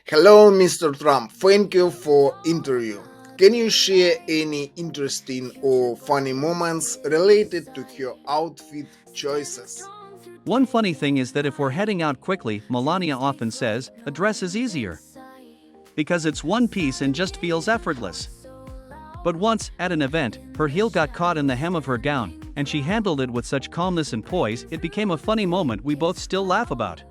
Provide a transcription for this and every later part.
Hello, Mr. Trump. Thank you for interview. Can you share any interesting or funny moments related to your outfit choices? One funny thing is that if we're heading out quickly, Melania often says, a dress is easier. Because it's one piece and just feels effortless. But once, at an event, her heel got caught in the hem of her gown, and she handled it with such calmness and poise, it became a funny moment we both still laugh about.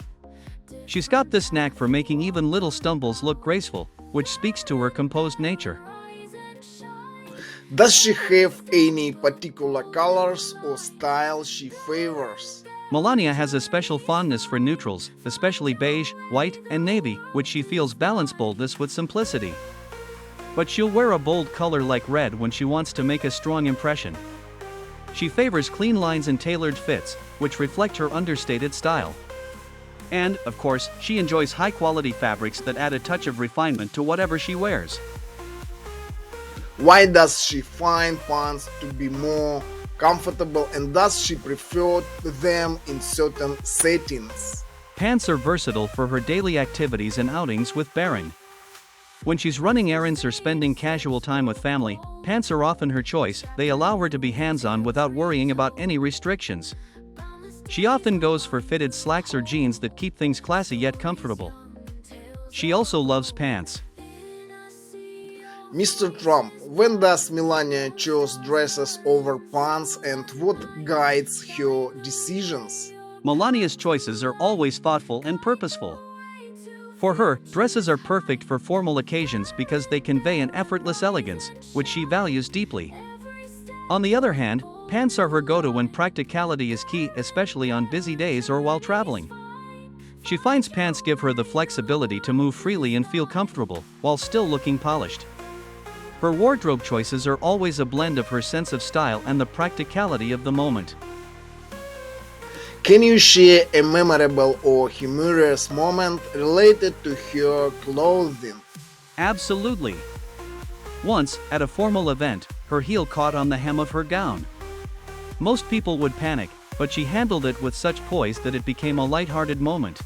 She's got this knack for making even little stumbles look graceful, which speaks to her composed nature. Does she have any particular colors or style she favors? Melania has a special fondness for neutrals, especially beige, white, and navy, which she feels balance boldness with simplicity. But she'll wear a bold color like red when she wants to make a strong impression. She favors clean lines and tailored fits, which reflect her understated style. And, of course, she enjoys high-quality fabrics that add a touch of refinement to whatever she wears. Why does she find pants to be more comfortable and does she prefer them in certain settings? Pants are versatile for her daily activities and outings with Baron. When she's running errands or spending casual time with family, pants are often her choice. They allow her to be hands-on without worrying about any restrictions. She often goes for fitted slacks or jeans that keep things classy yet comfortable. She also loves pants. Mr. Trump, when does Melania choose dresses over pants and what guides her decisions? Melania's choices are always thoughtful and purposeful. For her, dresses are perfect for formal occasions because they convey an effortless elegance, which she values deeply. On the other hand, pants are her go-to when practicality is key, especially on busy days or while traveling. She finds pants give her the flexibility to move freely and feel comfortable, while still looking polished. Her wardrobe choices are always a blend of her sense of style and the practicality of the moment. Can you share a memorable or humorous moment related to her clothing? Absolutely. Once, at a formal event, her heel caught on the hem of her gown. Most people would panic, but she handled it with such poise that it became a light-hearted moment.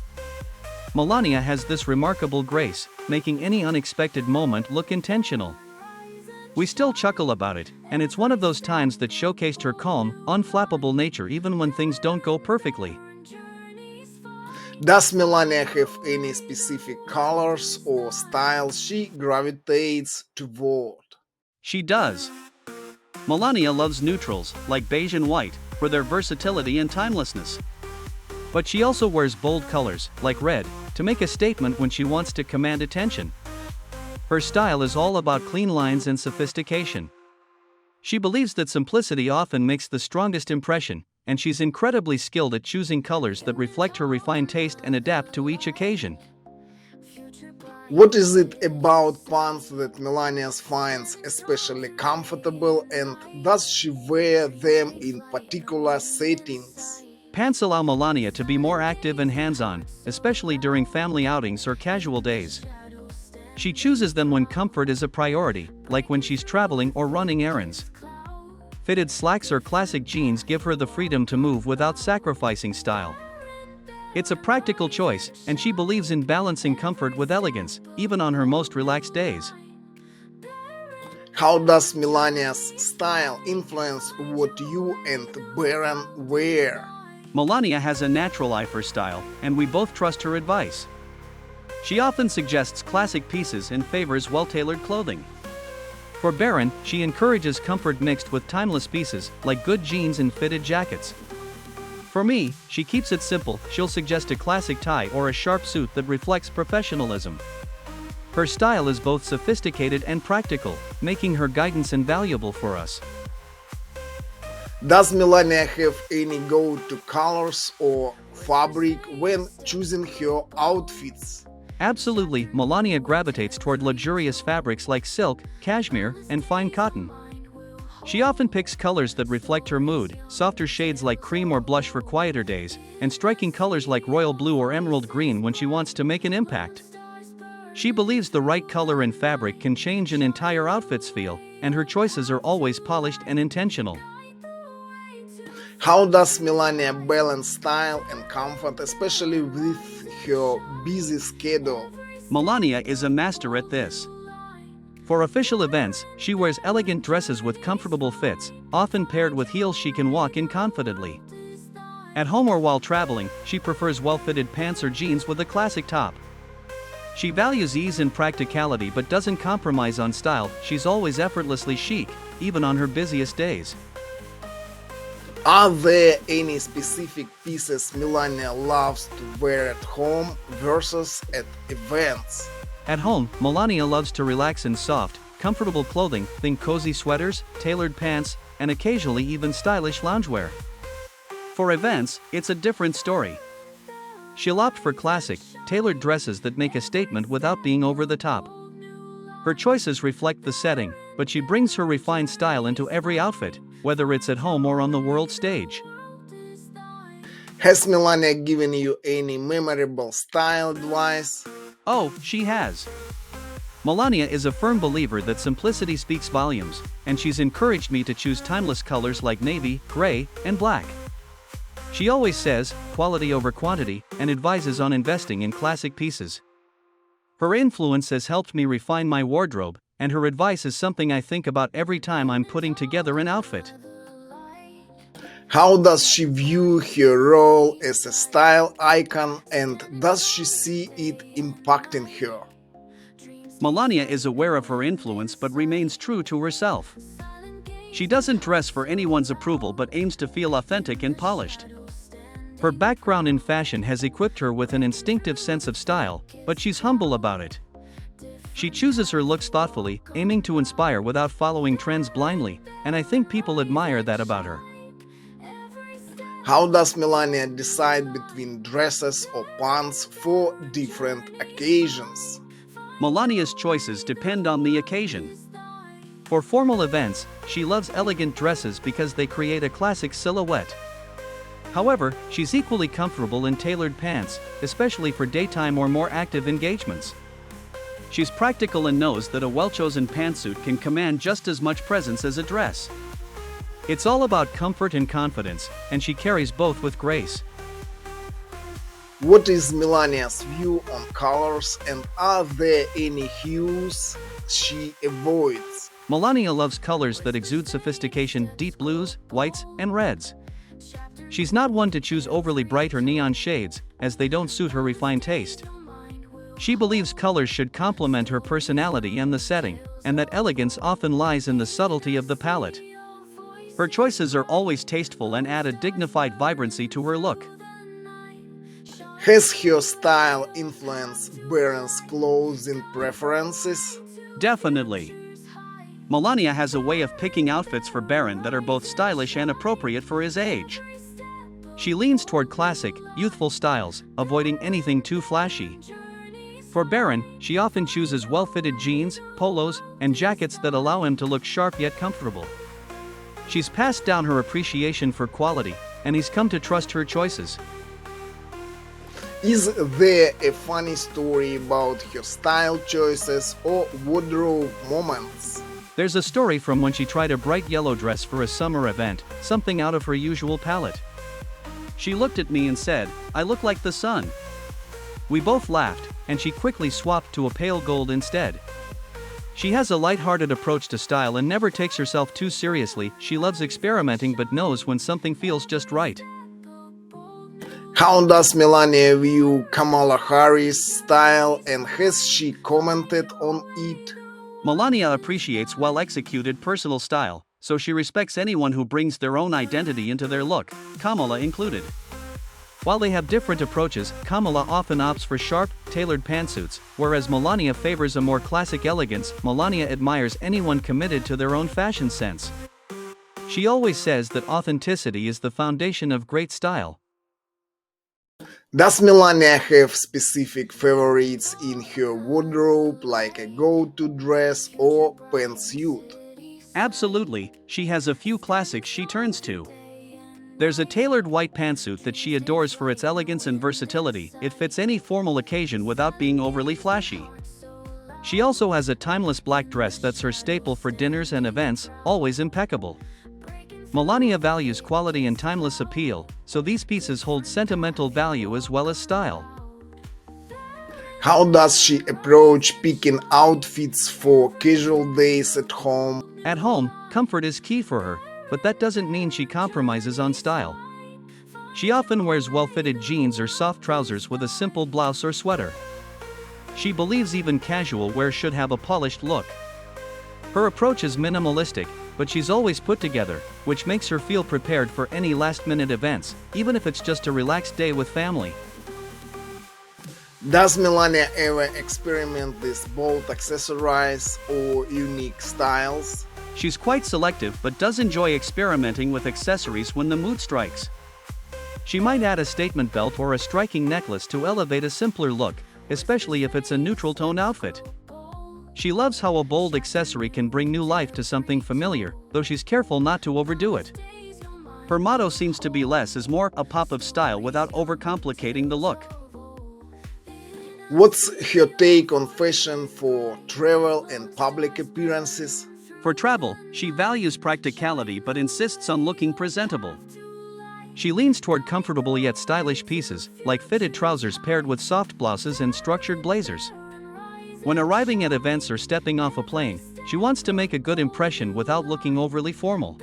Melania has this remarkable grace, making any unexpected moment look intentional. We still chuckle about it, and it's one of those times that showcased her calm, unflappable nature even when things don't go perfectly. Does Melania have any specific colors or styles she gravitates toward? She does. Melania loves neutrals, like beige and white, for their versatility and timelessness. But she also wears bold colors, like red, to make a statement when she wants to command attention. Her style is all about clean lines and sophistication. She believes that simplicity often makes the strongest impression, and she's incredibly skilled at choosing colors that reflect her refined taste and adapt to each occasion. What is it about pants that Melania finds especially comfortable and does she wear them in particular settings? Pants allow Melania to be more active and hands-on, especially during family outings or casual days. She chooses them when comfort is a priority, like when she's traveling or running errands. Fitted slacks or classic jeans give her the freedom to move without sacrificing style. It's a practical choice, and she believes in balancing comfort with elegance, even on her most relaxed days. How does Melania's style influence what you and Baron wear? Melania has a natural eye for style, and we both trust her advice. She often suggests classic pieces and favors well-tailored clothing. For Baron, she encourages comfort mixed with timeless pieces, like good jeans and fitted jackets. For me, she keeps it simple. She'll suggest a classic tie or a sharp suit that reflects professionalism. Her style is both sophisticated and practical, making her guidance invaluable for us. Does Melania have any go-to colors or fabric when choosing her outfits? Absolutely, Melania gravitates toward luxurious fabrics like silk, cashmere, and fine cotton. She often picks colors that reflect her mood, softer shades like cream or blush for quieter days, and striking colors like royal blue or emerald green when she wants to make an impact. She believes the right color and fabric can change an entire outfit's feel, and her choices are always polished and intentional. How does Melania balance style and comfort, especially with her busy schedule? Melania is a master at this. For official events, she wears elegant dresses with comfortable fits, often paired with heels she can walk in confidently. At home or while traveling, she prefers well-fitted pants or jeans with a classic top. She values ease and practicality but doesn't compromise on style. She's always effortlessly chic, even on her busiest days. Are there any specific pieces Melania loves to wear at home versus at events? At home, Melania loves to relax in soft, comfortable clothing, think cozy sweaters, tailored pants, and occasionally even stylish loungewear. For events, it's a different story. She'll opt for classic, tailored dresses that make a statement without being over the top. Her choices reflect the setting, but she brings her refined style into every outfit, whether it's at home or on the world stage. Has Melania given you any memorable style advice? Oh, she has. Melania is a firm believer that simplicity speaks volumes, and she's encouraged me to choose timeless colors like navy, gray, and black. She always says, quality over quantity, and advises on investing in classic pieces. Her influence has helped me refine my wardrobe, and her advice is something I think about every time I'm putting together an outfit. How does she view her role as a style icon, and does she see it impacting her? Melania is aware of her influence but remains true to herself. She doesn't dress for anyone's approval but aims to feel authentic and polished. Her background in fashion has equipped her with an instinctive sense of style, but she's humble about it. She chooses her looks thoughtfully, aiming to inspire without following trends blindly, and I think people admire that about her. How does Melania decide between dresses or pants for different occasions? Melania's choices depend on the occasion. For formal events, she loves elegant dresses because they create a classic silhouette. However, she's equally comfortable in tailored pants, especially for daytime or more active engagements. She's practical and knows that a well-chosen pantsuit can command just as much presence as a dress. It's all about comfort and confidence, and she carries both with grace. What is Melania's view on colors, and are there any hues she avoids? Melania loves colors that exude sophistication: deep blues, whites, and reds. She's not one to choose overly bright or neon shades, as they don't suit her refined taste. She believes colors should complement her personality and the setting, and that elegance often lies in the subtlety of the palette. Her choices are always tasteful and add a dignified vibrancy to her look. Has her style influenced Baron's clothing preferences? Definitely. Melania has a way of picking outfits for Baron that are both stylish and appropriate for his age. She leans toward classic, youthful styles, avoiding anything too flashy. For Baron, she often chooses well-fitted jeans, polos, and jackets that allow him to look sharp yet comfortable. She's passed down her appreciation for quality, and he's come to trust her choices. Is there a funny story about her style choices or wardrobe moments? There's a story from when she tried a bright yellow dress for a summer event, something out of her usual palette. She looked at me and said, "I look like the sun." We both laughed, and she quickly swapped to a pale gold instead. She has a light-hearted approach to style and never takes herself too seriously. She loves experimenting but knows when something feels just right. How does Melania view Kamala Harris' style, and has she commented on it? Melania appreciates well-executed personal style, so she respects anyone who brings their own identity into their look, Kamala included. While they have different approaches, Kamala often opts for sharp, tailored pantsuits, whereas Melania favors a more classic elegance. Melania admires anyone committed to their own fashion sense. She always says that authenticity is the foundation of great style. Does Melania have specific favorites in her wardrobe, like a go-to dress or pantsuit? Absolutely, she has a few classics she turns to. There's a tailored white pantsuit that she adores for its elegance and versatility. It fits any formal occasion without being overly flashy. She also has a timeless black dress that's her staple for dinners and events, always impeccable. Melania values quality and timeless appeal, so these pieces hold sentimental value as well as style. How does she approach picking outfits for casual days at home? At home, comfort is key for her, but that doesn't mean she compromises on style. She often wears well-fitted jeans or soft trousers with a simple blouse or sweater. She believes even casual wear should have a polished look. Her approach is minimalistic, but she's always put together, which makes her feel prepared for any last-minute events, even if it's just a relaxed day with family. Does Melania ever experiment with bold accessories or unique styles? She's quite selective but does enjoy experimenting with accessories when the mood strikes. She might add a statement belt or a striking necklace to elevate a simpler look, especially if it's a neutral tone outfit. She loves how a bold accessory can bring new life to something familiar, though she's careful not to overdo it. Her motto seems to be less is more, a pop of style without overcomplicating the look. What's her take on fashion for travel and public appearances? For travel, she values practicality but insists on looking presentable. She leans toward comfortable yet stylish pieces, like fitted trousers paired with soft blouses and structured blazers. When arriving at events or stepping off a plane, she wants to make a good impression without looking overly formal.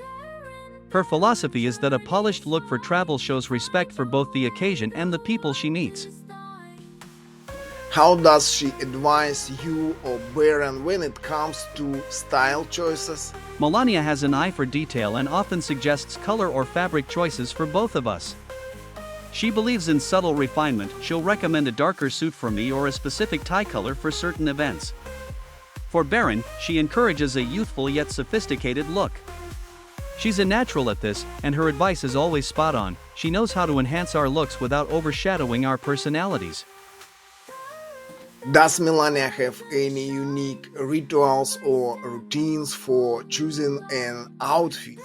Her philosophy is that a polished look for travel shows respect for both the occasion and the people she meets. How does she advise you or Baron when it comes to style choices? Melania has an eye for detail and often suggests color or fabric choices for both of us. She believes in subtle refinement. She'll recommend a darker suit for me or a specific tie color for certain events. For Baron, she encourages a youthful yet sophisticated look. She's a natural at this, and her advice is always spot on. She knows how to enhance our looks without overshadowing our personalities. Does Melania have any unique rituals or routines for choosing an outfit?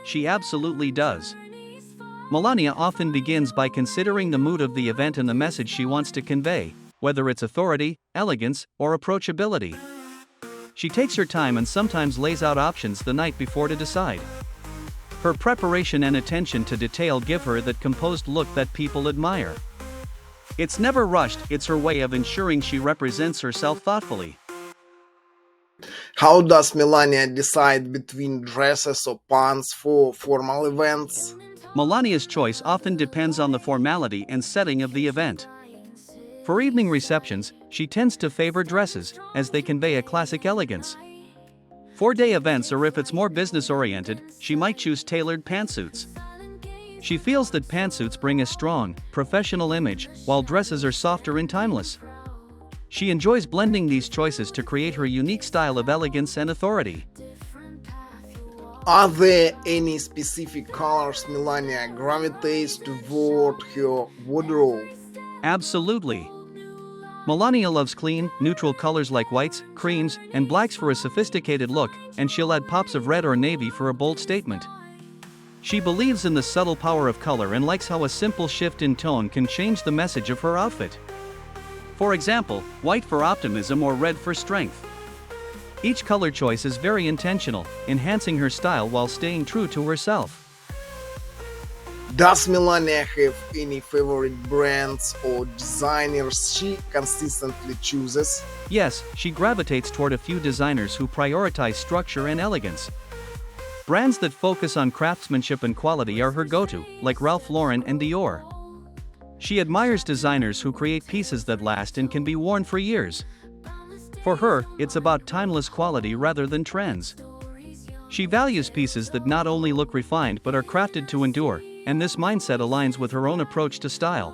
She absolutely does. Melania often begins by considering the mood of the event and the message she wants to convey, whether it's authority, elegance, or approachability. She takes her time and sometimes lays out options the night before to decide. Her preparation and attention to detail give her that composed look that people admire. It's never rushed, it's her way of ensuring she represents herself thoughtfully. How does Melania decide between dresses or pants for formal events? Melania's choice often depends on the formality and setting of the event. For evening receptions, she tends to favor dresses, as they convey a classic elegance. For day events or if it's more business-oriented, she might choose tailored pantsuits. She feels that pantsuits bring a strong, professional image, while dresses are softer and timeless. She enjoys blending these choices to create her unique style of elegance and authority. Are there any specific colors Melania gravitates toward her wardrobe? Absolutely. Melania loves clean, neutral colors like whites, creams, and blacks for a sophisticated look, and she'll add pops of red or navy for a bold statement. She believes in the subtle power of color and likes how a simple shift in tone can change the message of her outfit. For example, white for optimism or red for strength. Each color choice is very intentional, enhancing her style while staying true to herself. Does Melania have any favorite brands or designers she consistently chooses? Yes, she gravitates toward a few designers who prioritize structure and elegance. Brands that focus on craftsmanship and quality are her go-to, like Ralph Lauren and Dior. She admires designers who create pieces that last and can be worn for years. For her, it's about timeless quality rather than trends. She values pieces that not only look refined but are crafted to endure, and this mindset aligns with her own approach to style.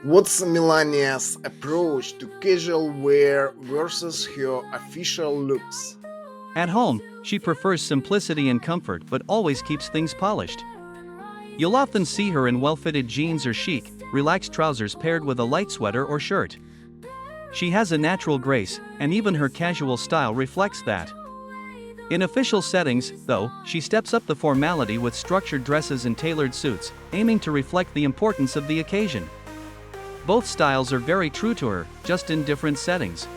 What's Melania's approach to casual wear versus her official looks? At home, she prefers simplicity and comfort but always keeps things polished. You'll often see her in well-fitted jeans or chic, relaxed trousers paired with a light sweater or shirt. She has a natural grace, and even her casual style reflects that. In official settings, though, she steps up the formality with structured dresses and tailored suits, aiming to reflect the importance of the occasion. Both styles are very true to her, just in different settings.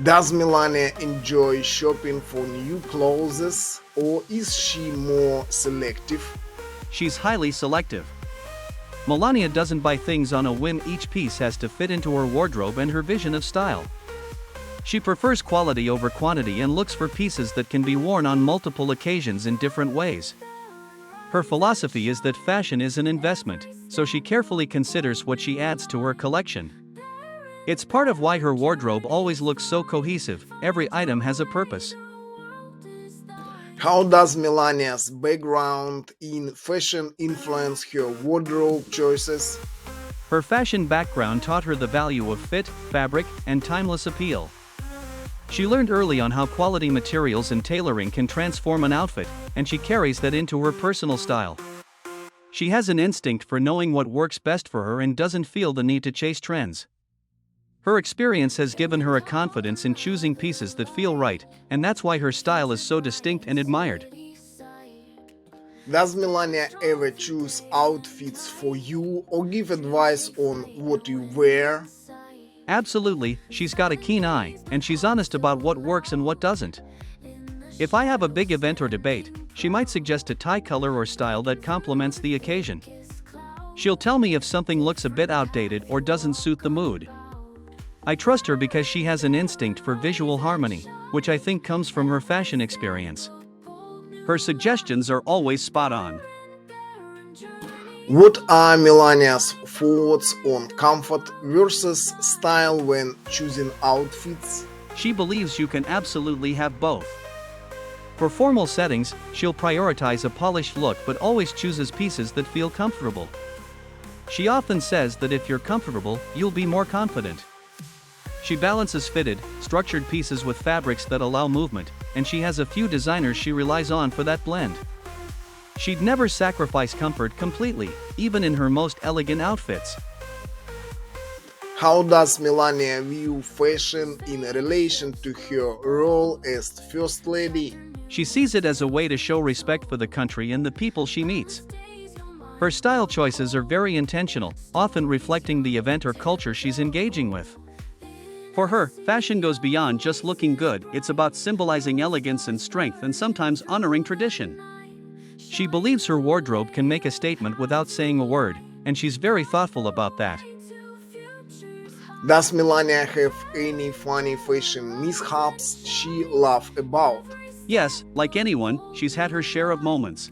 Does Melania enjoy shopping for new clothes, or is she more selective? She's highly selective. Melania doesn't buy things on a whim, each piece has to fit into her wardrobe and her vision of style. She prefers quality over quantity and looks for pieces that can be worn on multiple occasions in different ways. Her philosophy is that fashion is an investment, so she carefully considers what she adds to her collection. It's part of why her wardrobe always looks so cohesive. Every item has a purpose. How does Melania's background in fashion influence her wardrobe choices? Her fashion background taught her the value of fit, fabric, and timeless appeal. She learned early on how quality materials and tailoring can transform an outfit, and she carries that into her personal style. She has an instinct for knowing what works best for her and doesn't feel the need to chase trends. Her experience has given her a confidence in choosing pieces that feel right, and that's why her style is so distinct and admired. Does Melania ever choose outfits for you or give advice on what you wear? Absolutely, she's got a keen eye, and she's honest about what works and what doesn't. If I have a big event or debate, she might suggest a tie color or style that complements the occasion. She'll tell me if something looks a bit outdated or doesn't suit the mood. I trust her because she has an instinct for visual harmony, which I think comes from her fashion experience. Her suggestions are always spot on. What are Melania's thoughts on comfort versus style when choosing outfits? She believes you can absolutely have both. For formal settings, she'll prioritize a polished look but always chooses pieces that feel comfortable. She often says that if you're comfortable, you'll be more confident. She balances fitted, structured pieces with fabrics that allow movement, and she has a few designers she relies on for that blend. She'd never sacrifice comfort completely, even in her most elegant outfits. How does Melania view fashion in relation to her role as First Lady? She sees it as a way to show respect for the country and the people she meets. Her style choices are very intentional, often reflecting the event or culture she's engaging with. For her, fashion goes beyond just looking good, it's about symbolizing elegance and strength and sometimes honoring tradition. She believes her wardrobe can make a statement without saying a word, and she's very thoughtful about that. Does Melania have any funny fashion mishaps she laughs about? Yes, like anyone, she's had her share of moments.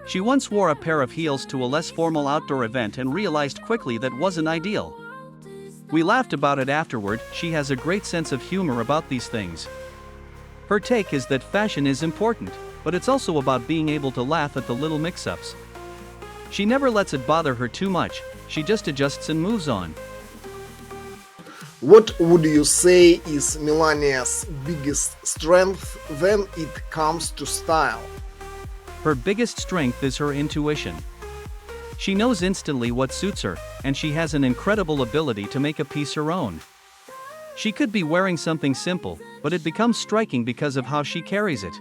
She once wore a pair of heels to a less formal outdoor event and realized quickly that wasn't ideal. We laughed about it afterward. She has a great sense of humor about these things. Her take is that fashion is important, but it's also about being able to laugh at the little mix-ups. She never lets it bother her too much, she just adjusts and moves on. What would you say is Melania's biggest strength when it comes to style? Her biggest strength is her intuition. She knows instantly what suits her, and she has an incredible ability to make a piece her own. She could be wearing something simple, but it becomes striking because of how she carries it.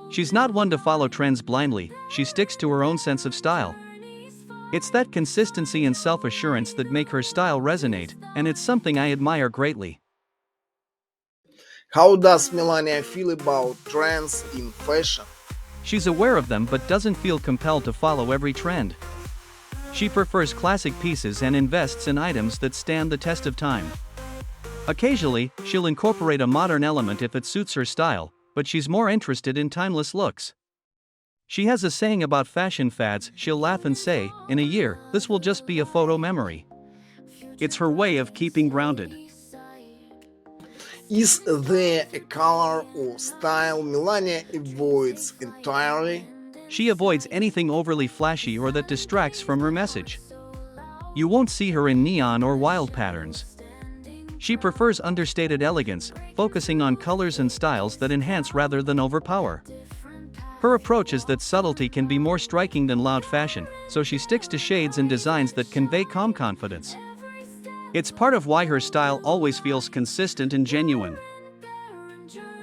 She's not one to follow trends blindly, she sticks to her own sense of style. It's that consistency and self-assurance that make her style resonate, and it's something I admire greatly. How does Melania feel about trends in fashion? She's aware of them but doesn't feel compelled to follow every trend. She prefers classic pieces and invests in items that stand the test of time. Occasionally, she'll incorporate a modern element if it suits her style, but she's more interested in timeless looks. She has a saying about fashion fads, she'll laugh and say, "In a year, this will just be a photo memory." It's her way of keeping grounded. Is there a color or style Melania avoids entirely? She avoids anything overly flashy or that distracts from her message. You won't see her in neon or wild patterns. She prefers understated elegance, focusing on colors and styles that enhance rather than overpower. Her approach is that subtlety can be more striking than loud fashion, so she sticks to shades and designs that convey calm confidence. It's part of why her style always feels consistent and genuine.